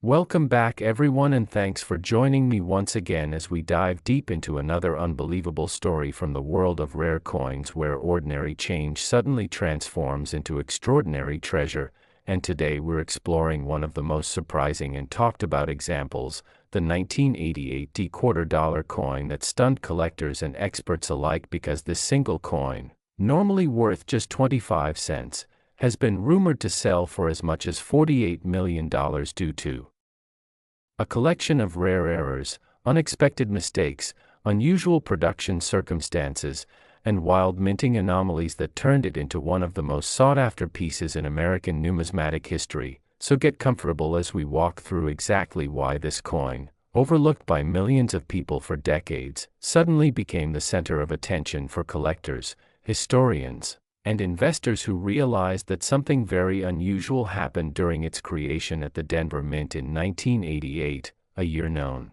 Welcome back, everyone, and thanks for joining me once again as we dive deep into another unbelievable story from the world of rare coins where ordinary change suddenly transforms into extraordinary treasure. And today we're exploring one of the most surprising and talked about examples, the 1988 quarter-dollar coin that stunned collectors and experts alike because this single coin, normally worth just 25 cents, has been rumored to sell for as much as $48 million due to a collection of rare errors, unexpected mistakes, unusual production circumstances, and wild minting anomalies that turned it into one of the most sought-after pieces in American numismatic history. So get comfortable as we walk through exactly why this coin, overlooked by millions of people for decades, suddenly became the center of attention for collectors, historians, and investors who realized that something very unusual happened during its creation at the Denver Mint in 1988, a year known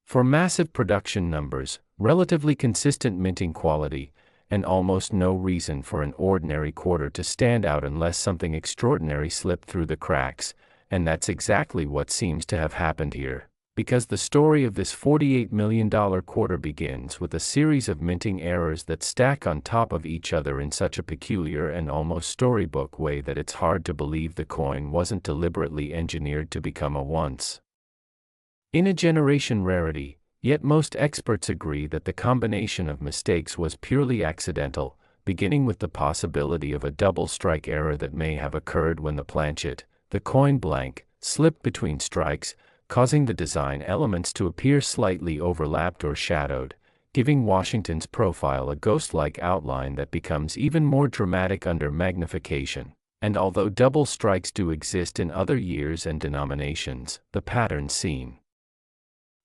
for massive production numbers, relatively consistent minting quality, and almost no reason for an ordinary quarter to stand out unless something extraordinary slipped through the cracks. And that's exactly what seems to have happened here, because the story of this $48 million quarter begins with a series of minting errors that stack on top of each other in such a peculiar and almost storybook way that it's hard to believe the coin wasn't deliberately engineered to become a once-in-a-generation rarity. Yet most experts agree that the combination of mistakes was purely accidental, beginning with the possibility of a double strike error that may have occurred when the planchet, the coin blank, slipped between strikes, causing the design elements to appear slightly overlapped or shadowed, giving Washington's profile a ghost-like outline that becomes even more dramatic under magnification. And although double strikes do exist in other years and denominations, the pattern seen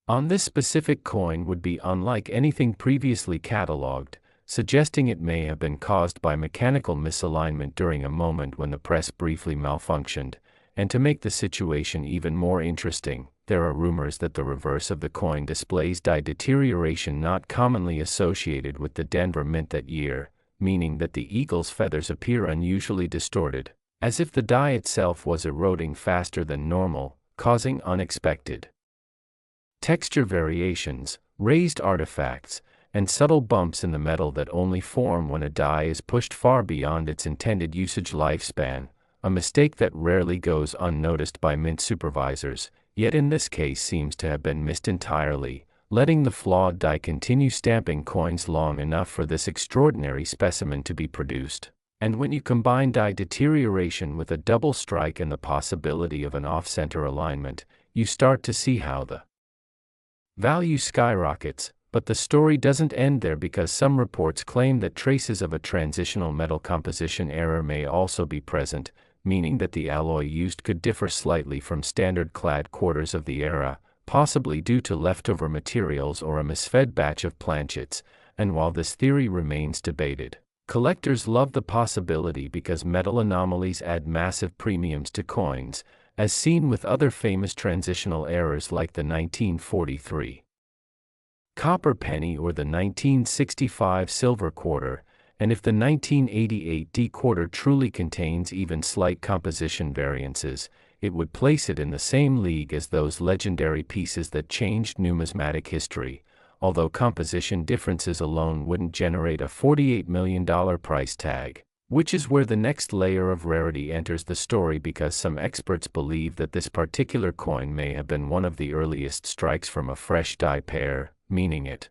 on this specific coin would be unlike anything previously catalogued, suggesting it may have been caused by mechanical misalignment during a moment when the press briefly malfunctioned. And to make the situation even more interesting, there are rumors that the reverse of the coin displays die deterioration not commonly associated with the Denver Mint that year, meaning that the eagle's feathers appear unusually distorted, as if the die itself was eroding faster than normal, causing unexpected texture variations, raised artifacts, and subtle bumps in the metal that only form when a die is pushed far beyond its intended usage lifespan, a mistake that rarely goes unnoticed by mint supervisors, yet in this case seems to have been missed entirely, letting the flawed die continue stamping coins long enough for this extraordinary specimen to be produced. And when you combine die deterioration with a double strike and the possibility of an off-center alignment, you start to see how the value skyrockets. But the story doesn't end there, because some reports claim that traces of a transitional metal composition error may also be present, meaning that the alloy used could differ slightly from standard clad quarters of the era, possibly due to leftover materials or a misfed batch of planchets. And while this theory remains debated, collectors love the possibility because metal anomalies add massive premiums to coins, as seen with other famous transitional errors like the 1943 copper penny or the 1965 silver quarter. And if the 1988 D quarter truly contains even slight composition variances, it would place it in the same league as those legendary pieces that changed numismatic history, although composition differences alone wouldn't generate a $48 million price tag. Which is where the next layer of rarity enters the story, because some experts believe that this particular coin may have been one of the earliest strikes from a fresh die pair, meaning it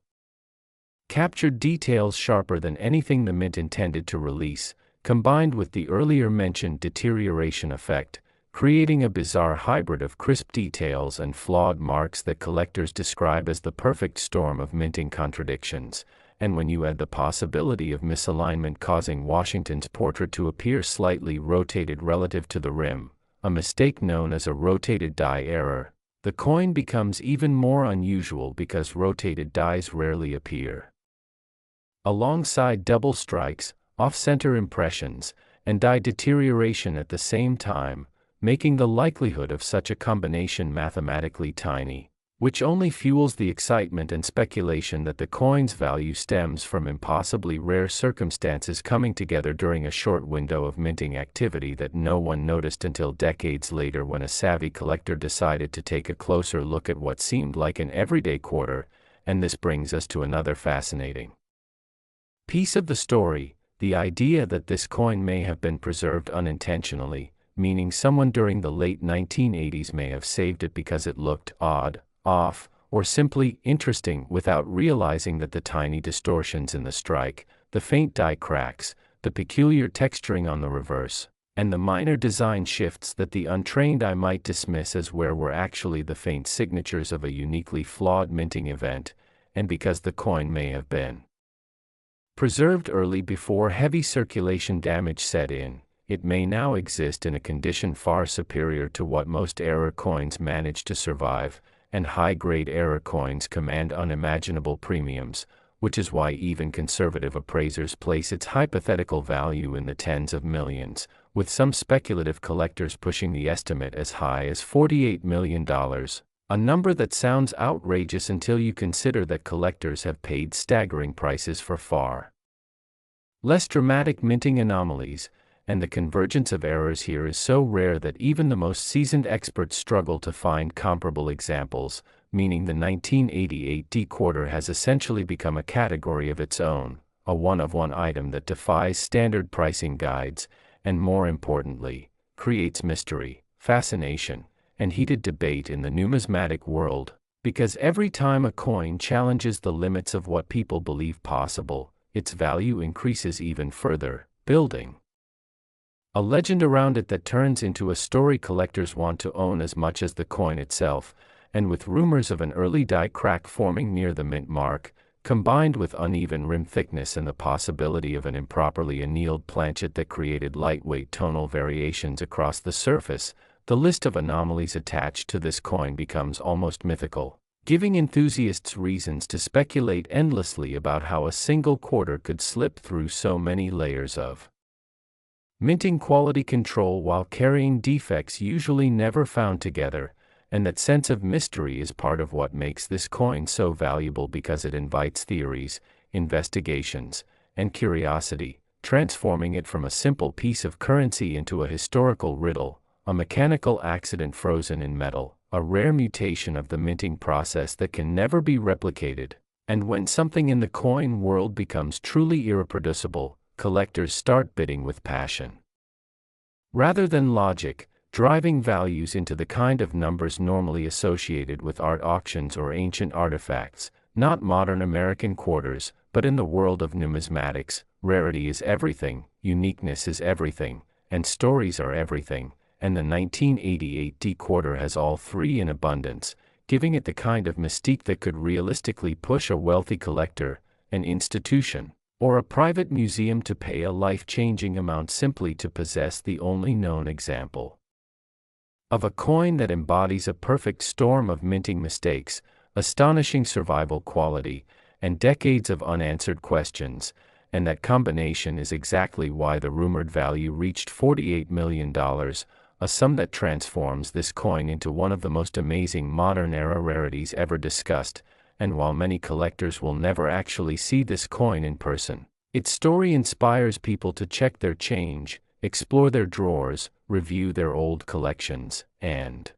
captured details sharper than anything the mint intended to release, combined with the earlier mentioned deterioration effect, creating a bizarre hybrid of crisp details and flawed marks that collectors describe as the perfect storm of minting contradictions. And when you add the possibility of misalignment causing Washington's portrait to appear slightly rotated relative to the rim, a mistake known as a rotated die error, the coin becomes even more unusual because rotated dies rarely appear alongside double strikes, off-center impressions, and die deterioration at the same time, making the likelihood of such a combination mathematically tiny. which only fuels the excitement and speculation that the coin's value stems from impossibly rare circumstances coming together during a short window of minting activity that no one noticed until decades later, when a savvy collector decided to take a closer look at what seemed like an everyday quarter. And this brings us to another fascinating piece of the story: the idea that this coin may have been preserved unintentionally, meaning someone during the late 1980s may have saved it because it looked odd, off, or simply interesting, without realizing that the tiny distortions in the strike, the faint die cracks, the peculiar texturing on the reverse, and the minor design shifts that the untrained eye might dismiss as were actually the faint signatures of a uniquely flawed minting event. And because the coin may have been preserved early before heavy circulation damage set in, it may now exist in a condition far superior to what most error coins manage to survive, and high-grade error coins command unimaginable premiums, which is why even conservative appraisers place its hypothetical value in the tens of millions, with some speculative collectors pushing the estimate as high as $48 million, a number that sounds outrageous until you consider that collectors have paid staggering prices for far less dramatic minting anomalies, and the convergence of errors here is so rare that even the most seasoned experts struggle to find comparable examples, meaning the 1988 D quarter has essentially become a category of its own, a one-of-one item that defies standard pricing guides, and more importantly, creates mystery, fascination, and heated debate in the numismatic world, because every time a coin challenges the limits of what people believe possible, its value increases even further, building a legend around it that turns into a story collectors want to own as much as the coin itself. And with rumors of an early die crack forming near the mint mark, combined with uneven rim thickness and the possibility of an improperly annealed planchet that created lightweight tonal variations across the surface, the list of anomalies attached to this coin becomes almost mythical, giving enthusiasts reasons to speculate endlessly about how a single quarter could slip through so many layers of minting quality control while carrying defects usually never found together. And that sense of mystery is part of what makes this coin so valuable, because it invites theories, investigations, and curiosity, transforming it from a simple piece of currency into a historical riddle, a mechanical accident frozen in metal, a rare mutation of the minting process that can never be replicated. And when something in the coin world becomes truly irreproducible, collectors start bidding with passion rather than logic, driving values into the kind of numbers normally associated with art auctions or ancient artifacts, not modern American quarters. But in the world of numismatics, rarity is everything, uniqueness is everything, and stories are everything, and the 1988 D quarter has all three in abundance, giving it the kind of mystique that could realistically push a wealthy collector, an institution, or a private museum to pay a life-changing amount simply to possess the only known example of a coin that embodies a perfect storm of minting mistakes, astonishing survival quality, and decades of unanswered questions. And that combination is exactly why the rumored value reached $48 million, a sum that transforms this coin into one of the most amazing modern-era rarities ever discussed. And while many collectors will never actually see this coin in person, its story inspires people to check their change, explore their drawers, review their old collections, and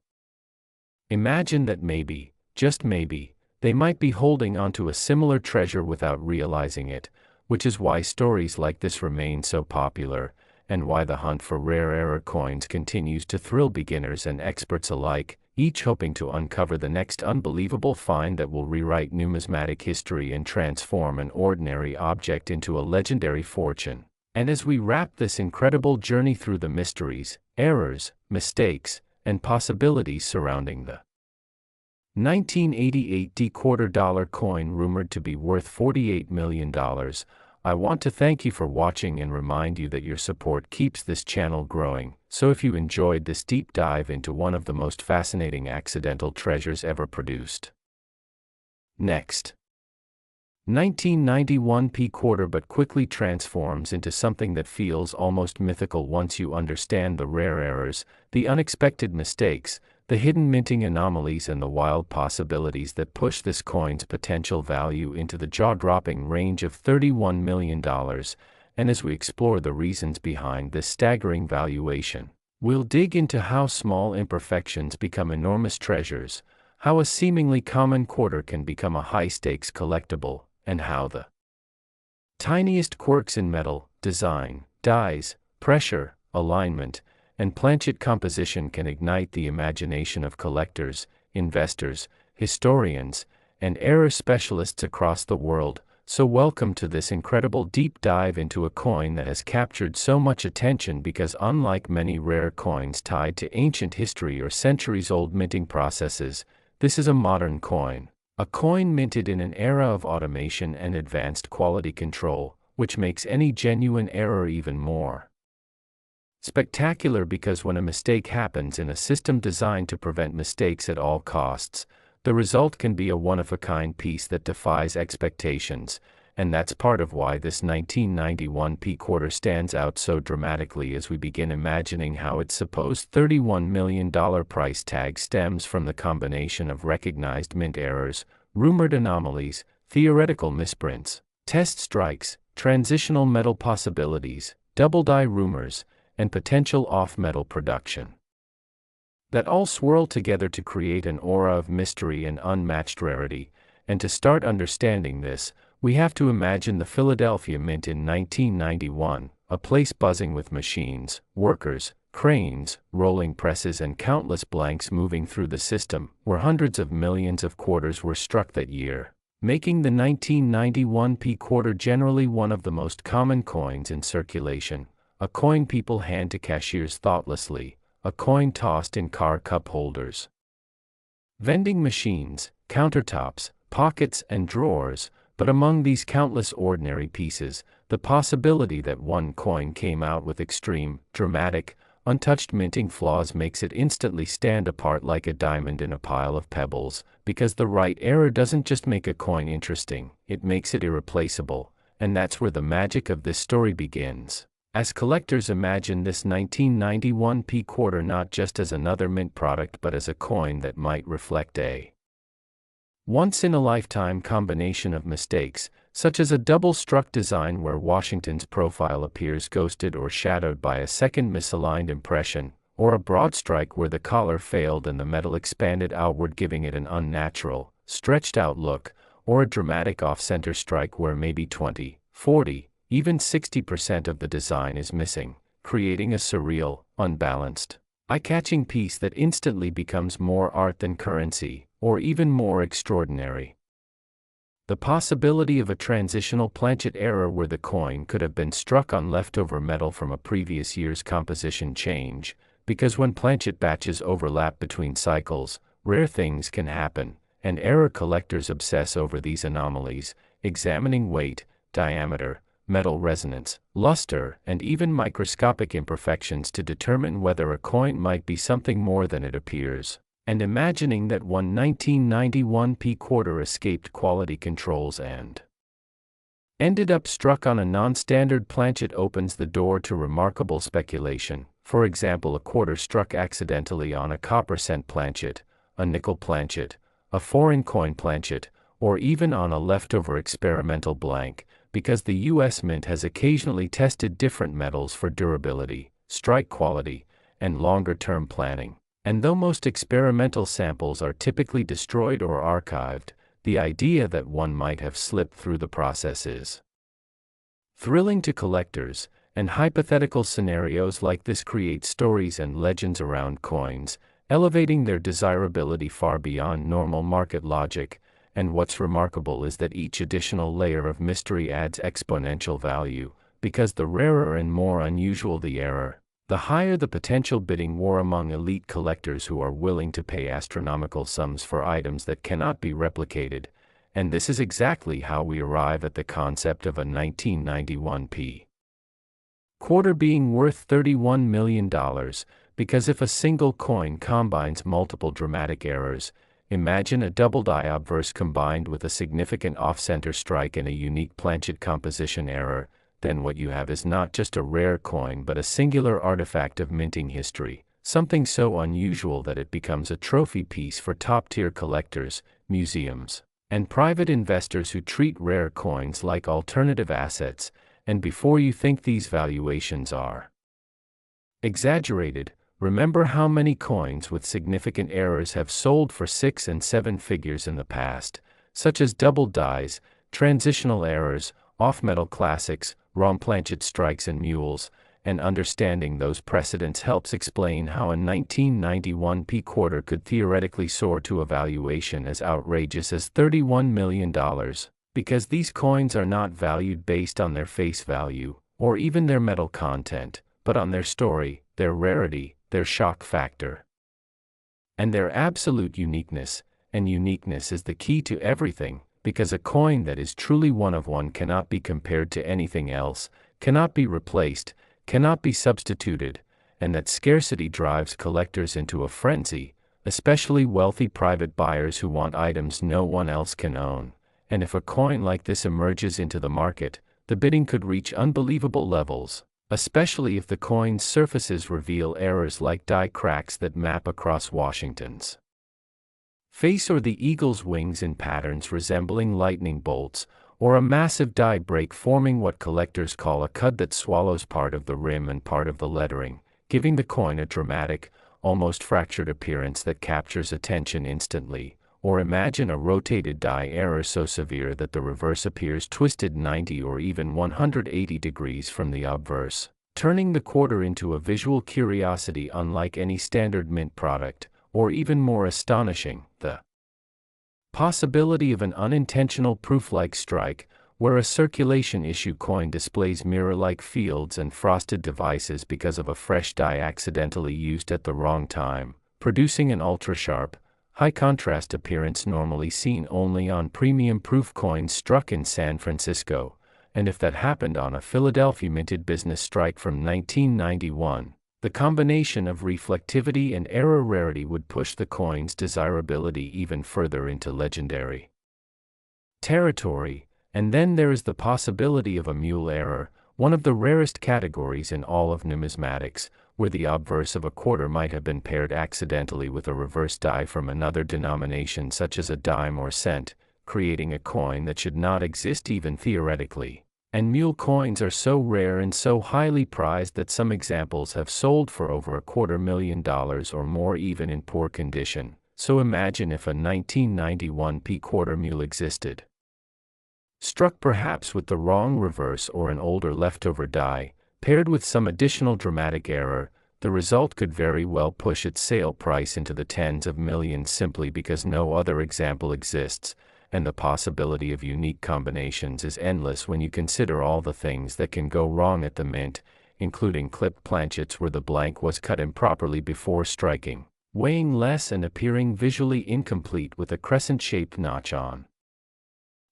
imagine that maybe, just maybe, they might be holding onto a similar treasure without realizing it, which is why stories like this remain so popular, and why the hunt for rare error coins continues to thrill beginners and experts alike, each hoping to uncover the next unbelievable find that will rewrite numismatic history and transform an ordinary object into a legendary fortune. And as we wrap this incredible journey through the mysteries, errors, mistakes, and possibilities surrounding the 1988 D quarter dollar coin rumored to be worth $48 million, I want to thank you for watching and remind you that your support keeps this channel growing. So if you enjoyed this deep dive into one of the most fascinating accidental treasures ever produced. Next. 1991 P quarter but quickly transforms into something that feels almost mythical once you understand the rare errors, the unexpected mistakes, the hidden minting anomalies and the wild possibilities that push this coin's potential value into the jaw-dropping range of $31 million, and as we explore the reasons behind this staggering valuation, we'll dig into how small imperfections become enormous treasures, how a seemingly common quarter can become a high-stakes collectible, and how the tiniest quirks in metal, design, dyes, pressure, alignment, and planchet composition can ignite the imagination of collectors, investors, historians, and error specialists across the world. So welcome to this incredible deep dive into a coin that has captured so much attention because, unlike many rare coins tied to ancient history or centuries-old minting processes, this is a modern coin. A coin minted in an era of automation and advanced quality control, which makes any genuine error even more spectacular, because when a mistake happens in a system designed to prevent mistakes at all costs, the result can be a one-of-a-kind piece that defies expectations, and that's part of why this 1991 P quarter stands out so dramatically as we begin imagining how its supposed $31 million price tag stems from the combination of recognized mint errors, rumored anomalies, theoretical misprints, test strikes, transitional metal possibilities, double die rumors, and potential off-metal production that all swirl together to create an aura of mystery and unmatched rarity. And to start understanding this, we have to imagine the Philadelphia Mint in 1991, a place buzzing with machines, workers, cranes, rolling presses, and countless blanks moving through the system, where hundreds of millions of quarters were struck that year, making the 1991 P quarter generally one of the most common coins in circulation. A coin people hand to cashiers thoughtlessly, a coin tossed in car cup holders, vending machines, countertops, pockets, and drawers. But among these countless ordinary pieces, the possibility that one coin came out with extreme, dramatic, untouched minting flaws makes it instantly stand apart like a diamond in a pile of pebbles, because the right error doesn't just make a coin interesting, it makes it irreplaceable, and that's where the magic of this story begins. As collectors imagine this 1991 P quarter not just as another mint product but as a coin that might reflect a once-in-a-lifetime combination of mistakes, such as a double-struck design where Washington's profile appears ghosted or shadowed by a second misaligned impression, or a broad strike where the collar failed and the metal expanded outward giving it an unnatural, stretched-out look, or a dramatic off-center strike where maybe 20, 40, even 60% of the design is missing, creating a surreal, unbalanced, eye-catching piece that instantly becomes more art than currency, or even more extraordinary. The possibility of a transitional planchet error where the coin could have been struck on leftover metal from a previous year's composition change, because when planchet batches overlap between cycles, rare things can happen, and error collectors obsess over these anomalies, examining weight, diameter, metal resonance, luster, and even microscopic imperfections to determine whether a coin might be something more than it appears, and imagining that one 1991 P quarter escaped quality controls and ended up struck on a non-standard planchet opens the door to remarkable speculation. For example, a quarter struck accidentally on a copper cent planchet, a nickel planchet, a foreign coin planchet, or even on a leftover experimental blank, because the U.S. Mint has occasionally tested different metals for durability, strike quality, and longer-term planning. And though most experimental samples are typically destroyed or archived, the idea that one might have slipped through the process is thrilling to collectors, and hypothetical scenarios like this create stories and legends around coins, elevating their desirability far beyond normal market logic. And what's remarkable is that each additional layer of mystery adds exponential value, because the rarer and more unusual the error, the higher the potential bidding war among elite collectors who are willing to pay astronomical sums for items that cannot be replicated. And this is exactly how we arrive at the concept of a 1991 P quarter being worth $31 million, because if a single coin combines multiple dramatic errors, imagine a double die obverse combined with a significant off-center strike and a unique planchet composition error, then what you have is not just a rare coin but a singular artifact of minting history, something so unusual that it becomes a trophy piece for top-tier collectors, museums, and private investors who treat rare coins like alternative assets, and before you think these valuations are exaggerated, remember how many coins with significant errors have sold for 6 and 7 figures in the past, such as double dies, transitional errors, off-metal classics, wrong planchet strikes and mules, and understanding those precedents helps explain how a 1991 P-quarter could theoretically soar to a valuation as outrageous as $31 million, because these coins are not valued based on their face value, or even their metal content, but on their story, their rarity, their shock factor, and their absolute uniqueness, and uniqueness is the key to everything, because a coin that is truly one of one cannot be compared to anything else, cannot be replaced, cannot be substituted, and that scarcity drives collectors into a frenzy, especially wealthy private buyers who want items no one else can own. And if a coin like this emerges into the market, the bidding could reach unbelievable levels, especially if the coin's surfaces reveal errors like die cracks that map across Washington's face, or the eagle's wings in patterns resembling lightning bolts, or a massive die break forming what collectors call a cud that swallows part of the rim and part of the lettering, giving the coin a dramatic, almost fractured appearance that captures attention instantly. Or imagine a rotated die error so severe that the reverse appears twisted 90 or even 180 degrees from the obverse, turning the quarter into a visual curiosity unlike any standard mint product. Or even more astonishing, the possibility of an unintentional proof-like strike, where a circulation issue coin displays mirror-like fields and frosted devices because of a fresh die accidentally used at the wrong time, producing an ultra-sharp, high-contrast appearance normally seen only on premium proof coins struck in San Francisco, and if that happened on a Philadelphia minted business strike from 1991, the combination of reflectivity and error rarity would push the coin's desirability even further into legendary territory. And then there is the possibility of a mule error, one of the rarest categories in all of numismatics, where the obverse of a quarter might have been paired accidentally with a reverse die from another denomination such as a dime or cent, creating a coin that should not exist even theoretically. And mule coins are so rare and so highly prized that some examples have sold for over $250,000 or more even in poor condition. So imagine if a 1991 P-quarter mule existed, struck perhaps with the wrong reverse or an older leftover die, paired with some additional dramatic error, the result could very well push its sale price into the tens of millions simply because no other example exists. And the possibility of unique combinations is endless when you consider all the things that can go wrong at the mint, including clipped planchets where the blank was cut improperly before striking, weighing less and appearing visually incomplete with a crescent-shaped notch on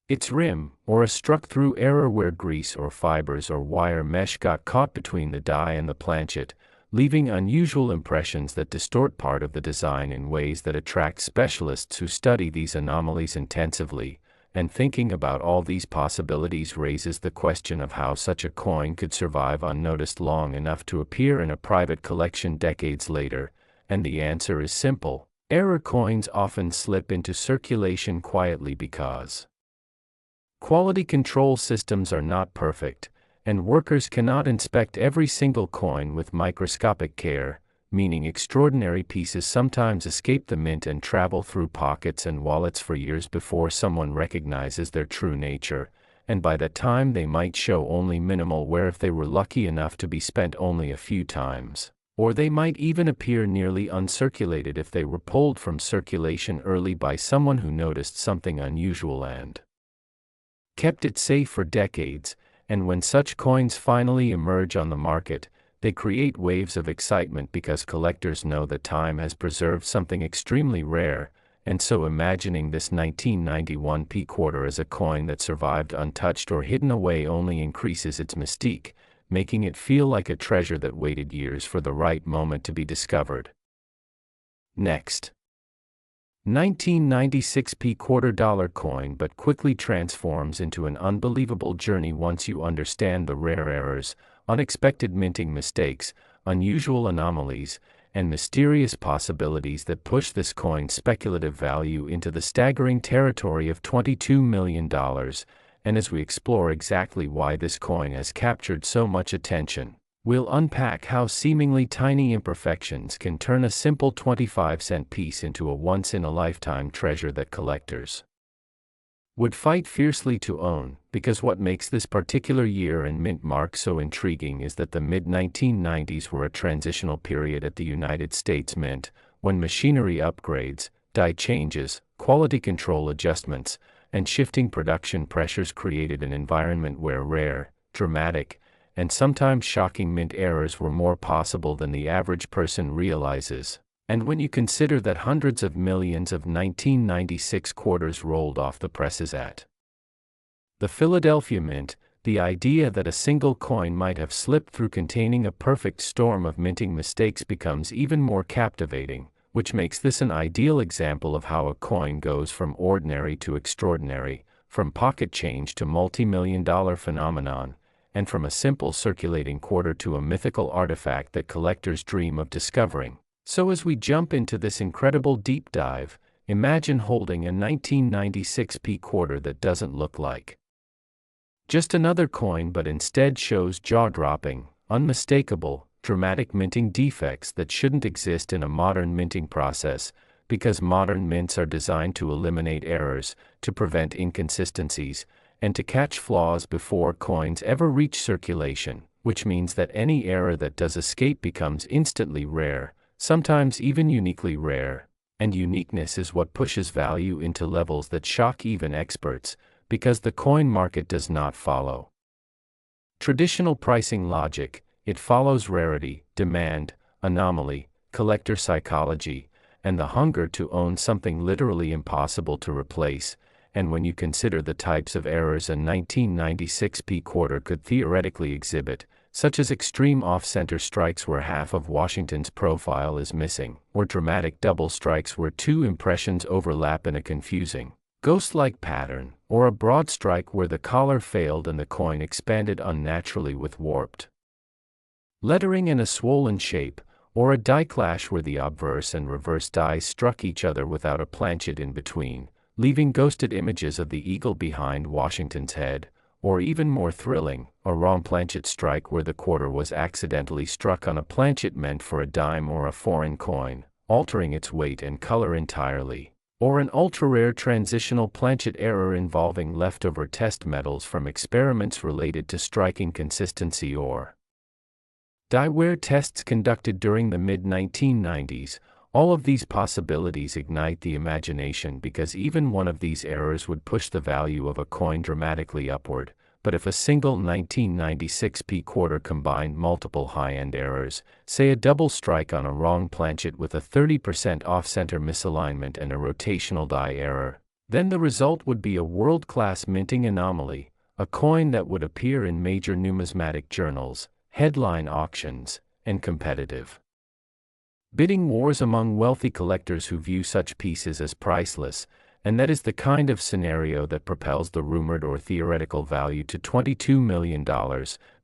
its rim, or a struck-through error where grease or fibers or wire mesh got caught between the die and the planchet, leaving unusual impressions that distort part of the design in ways that attract specialists who study these anomalies intensively. And thinking about all these possibilities raises the question of how such a coin could survive unnoticed long enough to appear in a private collection decades later, and the answer is simple. Error coins often slip into circulation quietly because quality control systems are not perfect, and workers cannot inspect every single coin with microscopic care, meaning extraordinary pieces sometimes escape the mint and travel through pockets and wallets for years before someone recognizes their true nature, and by that time they might show only minimal wear if they were lucky enough to be spent only a few times, or they might even appear nearly uncirculated if they were pulled from circulation early by someone who noticed something unusual and kept it safe for decades. And when such coins finally emerge on the market, they create waves of excitement because collectors know that time has preserved something extremely rare, and so imagining this 1991 P-quarter as a coin that survived untouched or hidden away only increases its mystique, making it feel like a treasure that waited years for the right moment to be discovered. Next, 1996 P-quarter dollar coin but quickly transforms into an unbelievable journey once you understand the rare errors, unexpected minting mistakes, unusual anomalies, and mysterious possibilities that push this coin's speculative value into the staggering territory of $22 million, and as we explore exactly why this coin has captured so much attention, we'll unpack how seemingly tiny imperfections can turn a simple 25-cent piece into a once-in-a-lifetime treasure that collectors would fight fiercely to own. Because what makes this particular year and mint mark so intriguing is that the mid-1990s were a transitional period at the United States Mint, when machinery upgrades, die changes, quality control adjustments, and shifting production pressures created an environment where rare, dramatic, and sometimes shocking mint errors were more possible than the average person realizes. And when you consider that hundreds of millions of 1996 quarters rolled off the presses at the Philadelphia Mint, the idea that a single coin might have slipped through containing a perfect storm of minting mistakes becomes even more captivating, which makes this an ideal example of how a coin goes from ordinary to extraordinary, from pocket change to multi-million-dollar phenomenon, and from a simple circulating quarter to a mythical artifact that collectors dream of discovering. So as we jump into this incredible deep dive, imagine holding a 1996 quarter that doesn't look like just another coin but instead shows jaw-dropping, unmistakable, dramatic minting defects that shouldn't exist in a modern minting process, because modern mints are designed to eliminate errors, to prevent inconsistencies, and to catch flaws before coins ever reach circulation, which means that any error that does escape becomes instantly rare, sometimes even uniquely rare, and uniqueness is what pushes value into levels that shock even experts, because the coin market does not follow traditional pricing logic. It follows rarity, demand, anomaly, collector psychology, and the hunger to own something literally impossible to replace. And when you consider the types of errors a 1996 quarter could theoretically exhibit, such as extreme off-center strikes where half of Washington's profile is missing, or dramatic double strikes where two impressions overlap in a confusing, ghost-like pattern, or a broad strike where the collar failed and the coin expanded unnaturally with warped lettering and a swollen shape, or a die clash where the obverse and reverse dies struck each other without a planchet in between, leaving ghosted images of the eagle behind Washington's head, or even more thrilling, a wrong planchet strike where the quarter was accidentally struck on a planchet meant for a dime or a foreign coin, altering its weight and color entirely, or an ultra-rare transitional planchet error involving leftover test metals from experiments related to striking consistency or die wear tests conducted during the mid-1990s. All of these possibilities ignite the imagination because even one of these errors would push the value of a coin dramatically upward. But if a single 1996 quarter combined multiple high-end errors, say a double strike on a wrong planchet with a 30% off-center misalignment and a rotational die error, then the result would be a world-class minting anomaly, a coin that would appear in major numismatic journals, headline auctions, and competitive bidding wars among wealthy collectors who view such pieces as priceless, and that is the kind of scenario that propels the rumored or theoretical value to $22 million,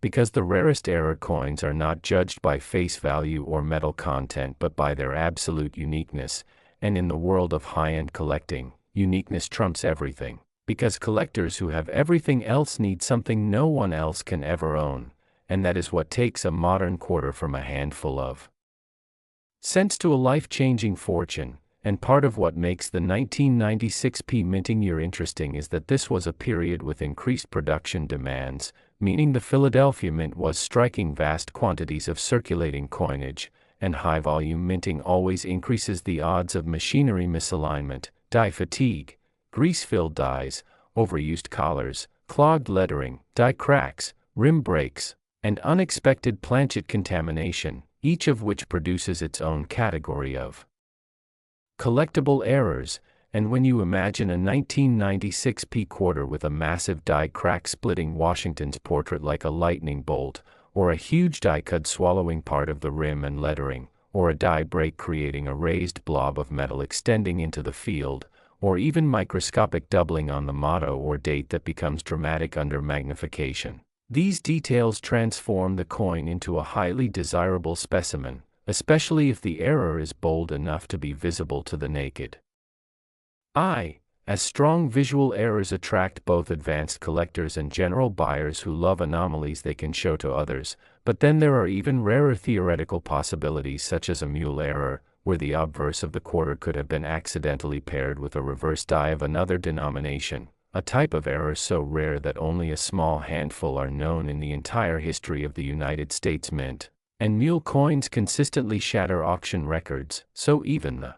because the rarest error coins are not judged by face value or metal content but by their absolute uniqueness, and in the world of high-end collecting, uniqueness trumps everything, because collectors who have everything else need something no one else can ever own, and that is what takes a modern quarter from a handful of cents to a life-changing fortune. And part of what makes the 1996 minting year interesting is that this was a period with increased production demands, meaning the Philadelphia Mint was striking vast quantities of circulating coinage, and high-volume minting always increases the odds of machinery misalignment, die fatigue, grease-filled dies, overused collars, clogged lettering, die cracks, rim breaks, and unexpected planchet contamination, each of which produces its own category of collectible errors. And when you imagine a 1996 quarter with a massive die crack splitting Washington's portrait like a lightning bolt, or a huge die cut swallowing part of the rim and lettering, or a die break creating a raised blob of metal extending into the field, or even microscopic doubling on the motto or date that becomes dramatic under magnification, these details transform the coin into a highly desirable specimen, especially if the error is bold enough to be visible to the naked eye, as strong visual errors attract both advanced collectors and general buyers who love anomalies they can show to others. But then there are even rarer theoretical possibilities, such as a mule error, where the obverse of the quarter could have been accidentally paired with a reverse die of another denomination, a type of error so rare that only a small handful are known in the entire history of the United States Mint. And mule coins consistently shatter auction records, so even the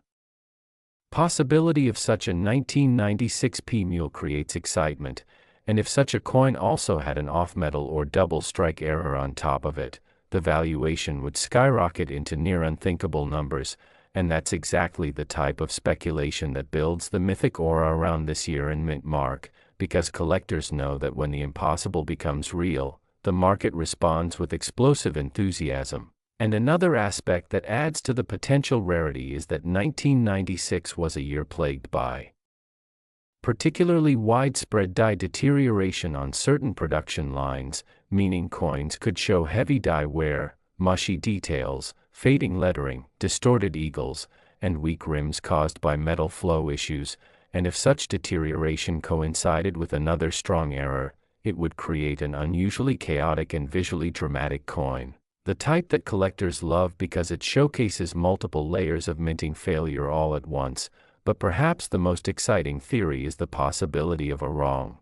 possibility of such a 1996 P mule creates excitement, and if such a coin also had an off-metal or double strike error on top of it, the valuation would skyrocket into near unthinkable numbers, and that's exactly the type of speculation that builds the mythic aura around this year-end mint mark, because collectors know that when the impossible becomes real, the market responds with explosive enthusiasm. And another aspect that adds to the potential rarity is that 1996 was a year plagued by particularly widespread die deterioration on certain production lines, meaning coins could show heavy die wear, mushy details, fading lettering, distorted eagles, and weak rims caused by metal flow issues, and if such deterioration coincided with another strong error, it would create an unusually chaotic and visually dramatic coin. The type that collectors love because it showcases multiple layers of minting failure all at once, but perhaps the most exciting theory is the possibility of a wrong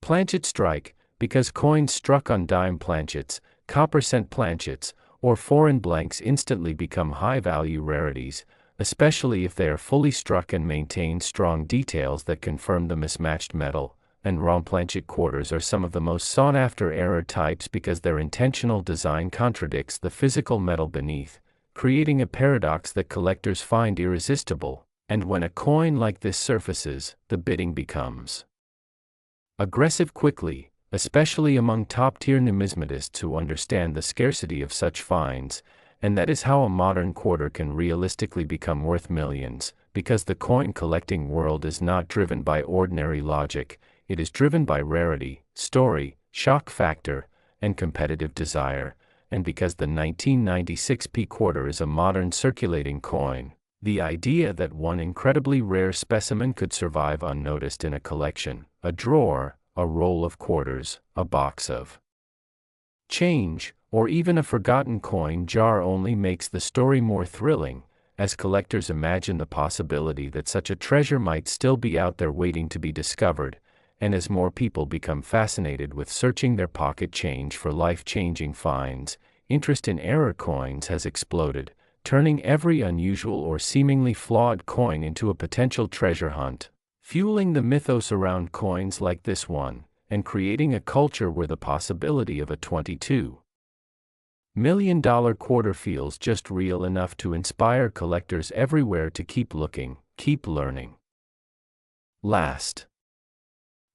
planchet strike, because coins struck on dime planchets, copper cent planchets, or foreign blanks instantly become high-value rarities, especially if they are fully struck and maintain strong details that confirm the mismatched metal. And wrong planchet quarters are some of the most sought-after error types because their intentional design contradicts the physical metal beneath, creating a paradox that collectors find irresistible. And when a coin like this surfaces, the bidding becomes aggressive quickly, especially among top-tier numismatists who understand the scarcity of such finds, and that is how a modern quarter can realistically become worth millions, because the coin collecting world is not driven by ordinary logic. It is driven by rarity, story, shock factor, and competitive desire, and because the 1996 P quarter is a modern circulating coin, the idea that one incredibly rare specimen could survive unnoticed in a collection, a drawer, a roll of quarters, a box of change, or even a forgotten coin jar only makes the story more thrilling, as collectors imagine the possibility that such a treasure might still be out there waiting to be discovered. And as more people become fascinated with searching their pocket change for life-changing finds, interest in error coins has exploded, turning every unusual or seemingly flawed coin into a potential treasure hunt, fueling the mythos around coins like this one, and creating a culture where the possibility of a $22 million quarter feels just real enough to inspire collectors everywhere to keep looking, keep learning. Last,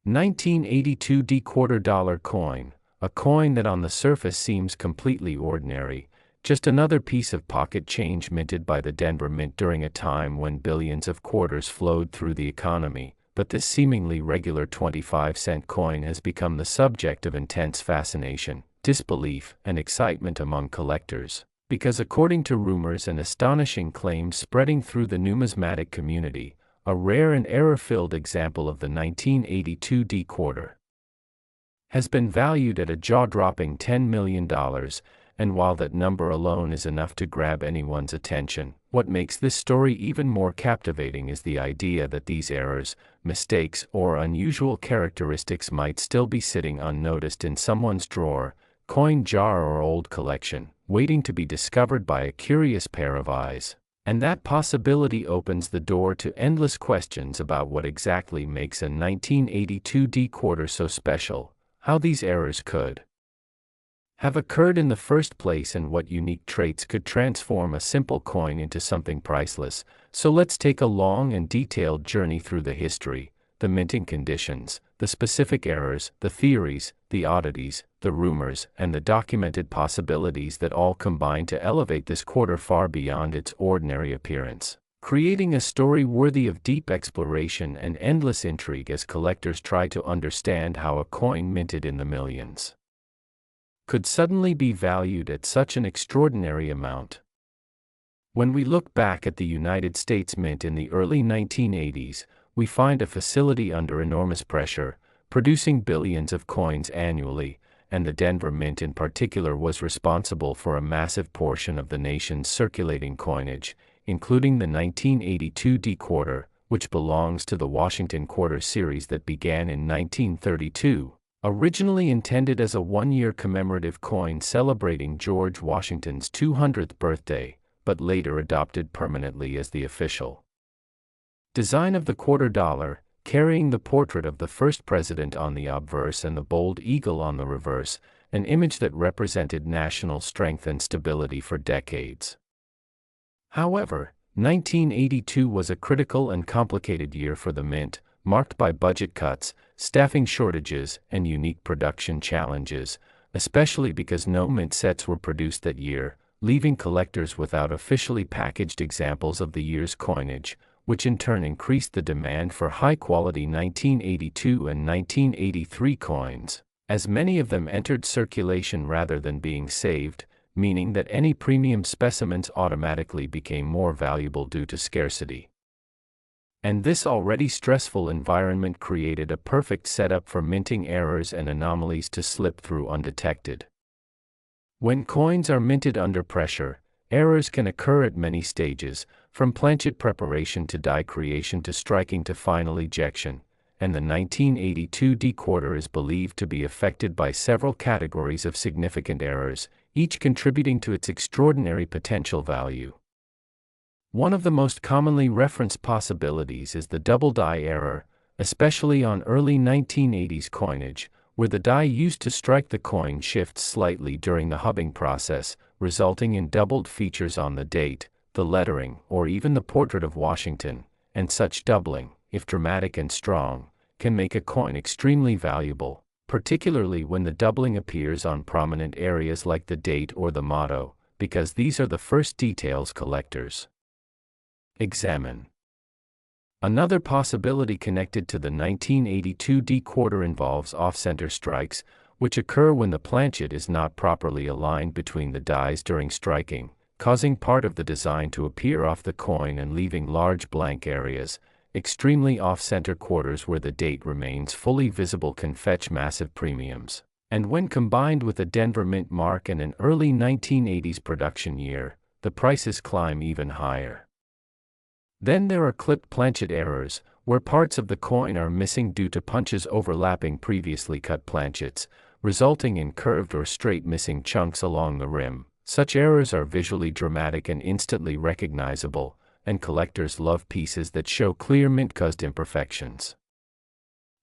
1982 D quarter dollar coin, a coin that on the surface seems completely ordinary, just another piece of pocket change minted by the Denver Mint during a time when billions of quarters flowed through the economy, but this seemingly regular 25-cent coin has become the subject of intense fascination, disbelief, and excitement among collectors, because according to rumors and astonishing claims spreading through the numismatic community, a rare and error-filled example of the 1982 D quarter has been valued at a jaw-dropping $10 million, and while that number alone is enough to grab anyone's attention, what makes this story even more captivating is the idea that these errors, mistakes, or unusual characteristics might still be sitting unnoticed in someone's drawer, coin jar, or old collection, waiting to be discovered by a curious pair of eyes. And that possibility opens the door to endless questions about what exactly makes a 1982 D quarter so special, how these errors could have occurred in the first place, and what unique traits could transform a simple coin into something priceless. So let's take a long and detailed journey through the history, the minting conditions, the specific errors, the theories, the oddities, the rumors, and the documented possibilities that all combine to elevate this quarter far beyond its ordinary appearance, creating a story worthy of deep exploration and endless intrigue as collectors try to understand how a coin minted in the millions could suddenly be valued at such an extraordinary amount. When we look back at the United States Mint in the early 1980s, we find a facility under enormous pressure, producing billions of coins annually, and the Denver Mint in particular was responsible for a massive portion of the nation's circulating coinage, including the 1982 D quarter, which belongs to the Washington quarter series that began in 1932. Originally intended as a one-year commemorative coin celebrating George Washington's 200th birthday, but later adopted permanently as the official design of the quarter dollar, carrying the portrait of the first president on the obverse and the bold eagle on the reverse, an image that represented national strength and stability for decades. However, 1982 was a critical and complicated year for the mint, marked by budget cuts, staffing shortages, and unique production challenges, especially because no mint sets were produced that year, leaving collectors without officially packaged examples of the year's coinage, which in turn increased the demand for high-quality 1982 and 1983 coins, as many of them entered circulation rather than being saved, meaning that any premium specimens automatically became more valuable due to scarcity. And this already stressful environment created a perfect setup for minting errors and anomalies to slip through undetected. When coins are minted under pressure, errors can occur at many stages, from planchet preparation to die creation to striking to final ejection, and the 1982 D quarter is believed to be affected by several categories of significant errors, each contributing to its extraordinary potential value. One of the most commonly referenced possibilities is the double die error, especially on early 1980s coinage, where the die used to strike the coin shifts slightly during the hubbing process, resulting in doubled features on the date, the lettering, or even the portrait of Washington, and such doubling, if dramatic and strong, can make a coin extremely valuable, particularly when the doubling appears on prominent areas like the date or the motto, because these are the first details collectors examine. Another possibility connected to the 1982 D quarter involves off-center strikes, which occur when the planchet is not properly aligned between the dies during striking, causing part of the design to appear off the coin and leaving large blank areas. Extremely off-center quarters where the date remains fully visible can fetch massive premiums, and when combined with a Denver Mint mark and an early 1980s production year, the prices climb even higher. Then there are clipped planchet errors, where parts of the coin are missing due to punches overlapping previously cut planchets, resulting in curved or straight missing chunks along the rim. Such errors are visually dramatic and instantly recognizable, and collectors love pieces that show clear mint-caused imperfections.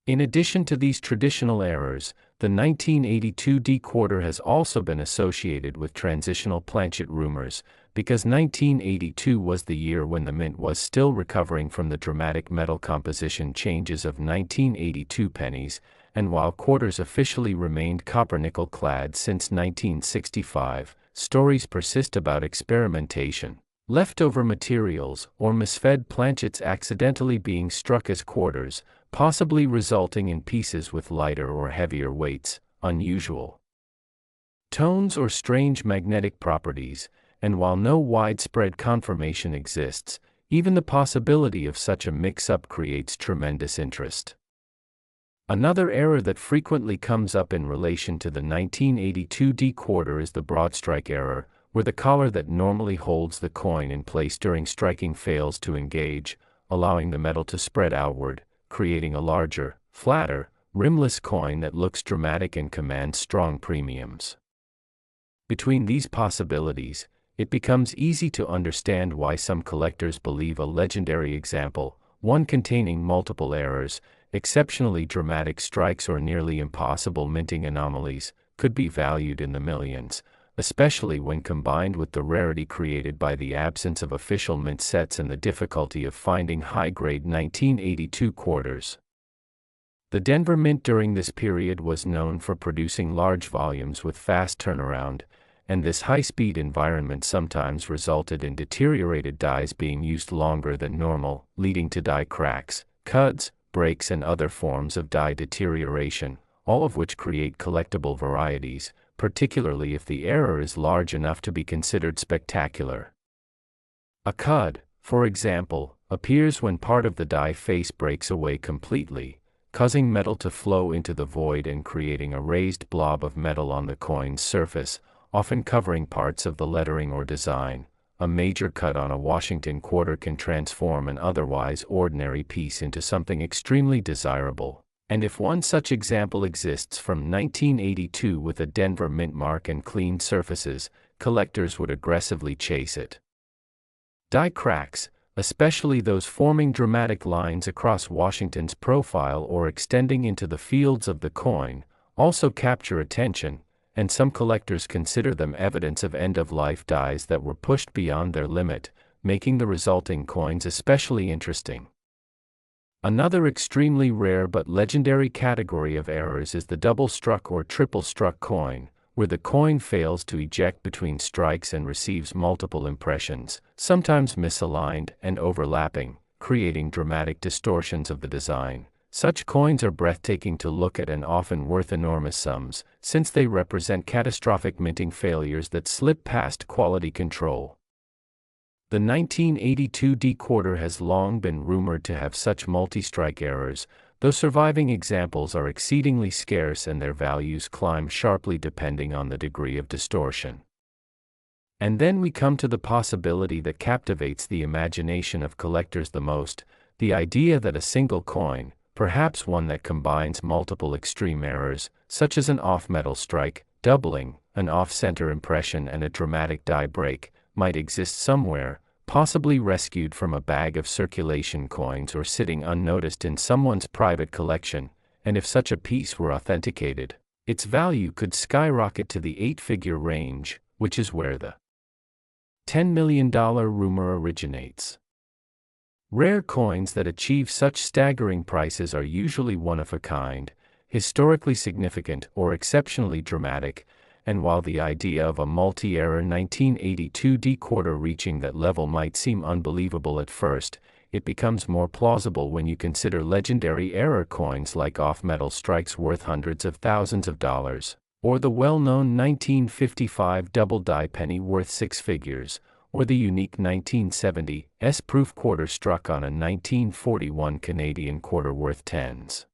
In addition to these traditional errors, the 1982 D quarter has also been associated with transitional planchet rumors, because 1982 was the year when the mint was still recovering from the dramatic metal composition changes of 1982 pennies, and while quarters officially remained copper-nickel clad since 1965, stories persist about experimentation, leftover materials, or misfed planchets accidentally being struck as quarters, possibly resulting in pieces with lighter or heavier weights, unusual tones or strange magnetic properties, and while no widespread confirmation exists, even the possibility of such a mix-up creates tremendous interest. Another error that frequently comes up in relation to the 1982 D quarter is the broad strike error, where the collar that normally holds the coin in place during striking fails to engage, allowing the metal to spread outward, creating a larger, flatter, rimless coin that looks dramatic and commands strong premiums. Between these possibilities, it becomes easy to understand why some collectors believe a legendary example, one containing multiple errors, exceptionally dramatic strikes or nearly impossible minting anomalies, could be valued in the millions, especially when combined with the rarity created by the absence of official mint sets and the difficulty of finding high-grade 1982 quarters. The Denver Mint during this period was known for producing large volumes with fast turnaround, and this high-speed environment sometimes resulted in deteriorated dies being used longer than normal, leading to die cracks, cuts, breaks and other forms of die deterioration, all of which create collectible varieties, particularly if the error is large enough to be considered spectacular. A cud, for example, appears when part of the die face breaks away completely, causing metal to flow into the void and creating a raised blob of metal on the coin's surface, often covering parts of the lettering or design. A major cut on a Washington quarter can transform an otherwise ordinary piece into something extremely desirable, and if one such example exists from 1982 with a Denver mint mark and clean surfaces, collectors would aggressively chase it. Die cracks, especially those forming dramatic lines across Washington's profile or extending into the fields of the coin, also capture attention, and some collectors consider them evidence of end-of-life dies that were pushed beyond their limit, making the resulting coins especially interesting. Another extremely rare but legendary category of errors is the double-struck or triple-struck coin, where the coin fails to eject between strikes and receives multiple impressions, sometimes misaligned and overlapping, creating dramatic distortions of the design. Such coins are breathtaking to look at and often worth enormous sums, since they represent catastrophic minting failures that slip past quality control. The 1982 D quarter has long been rumored to have such multi-strike errors, though surviving examples are exceedingly scarce and their values climb sharply depending on the degree of distortion. And then we come to the possibility that captivates the imagination of collectors the most, the idea that a single coin, perhaps one that combines multiple extreme errors, such as an off-metal strike, doubling, an off-center impression and a dramatic die break, might exist somewhere, possibly rescued from a bag of circulation coins or sitting unnoticed in someone's private collection, and if such a piece were authenticated, its value could skyrocket to the 8-figure range, which is where the $10 million rumor originates. Rare coins that achieve such staggering prices are usually one-of-a-kind, historically significant or exceptionally dramatic, and while the idea of a multi-error 1982 D quarter reaching that level might seem unbelievable at first, it becomes more plausible when you consider legendary error coins like off-metal strikes worth hundreds of thousands of dollars, or the well-known 1955 double die penny worth 6 figures, or the unique 1970 S-proof quarter struck on a 1941 Canadian quarter worth tens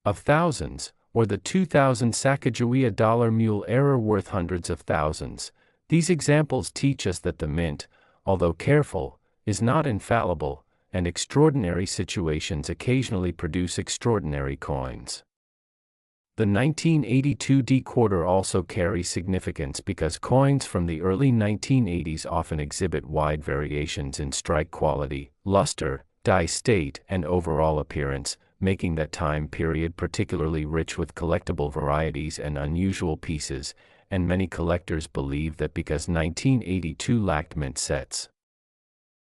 of thousands, or the 2000 Sacagawea dollar mule error worth hundreds of thousands. These examples teach us that the mint, although careful, is not infallible, and extraordinary situations occasionally produce extraordinary coins. The 1982 D quarter also carries significance because coins from the early 1980s often exhibit wide variations in strike quality, luster, die state, and overall appearance, making that time period particularly rich with collectible varieties and unusual pieces, and many collectors believe that because 1982 lacked mint sets,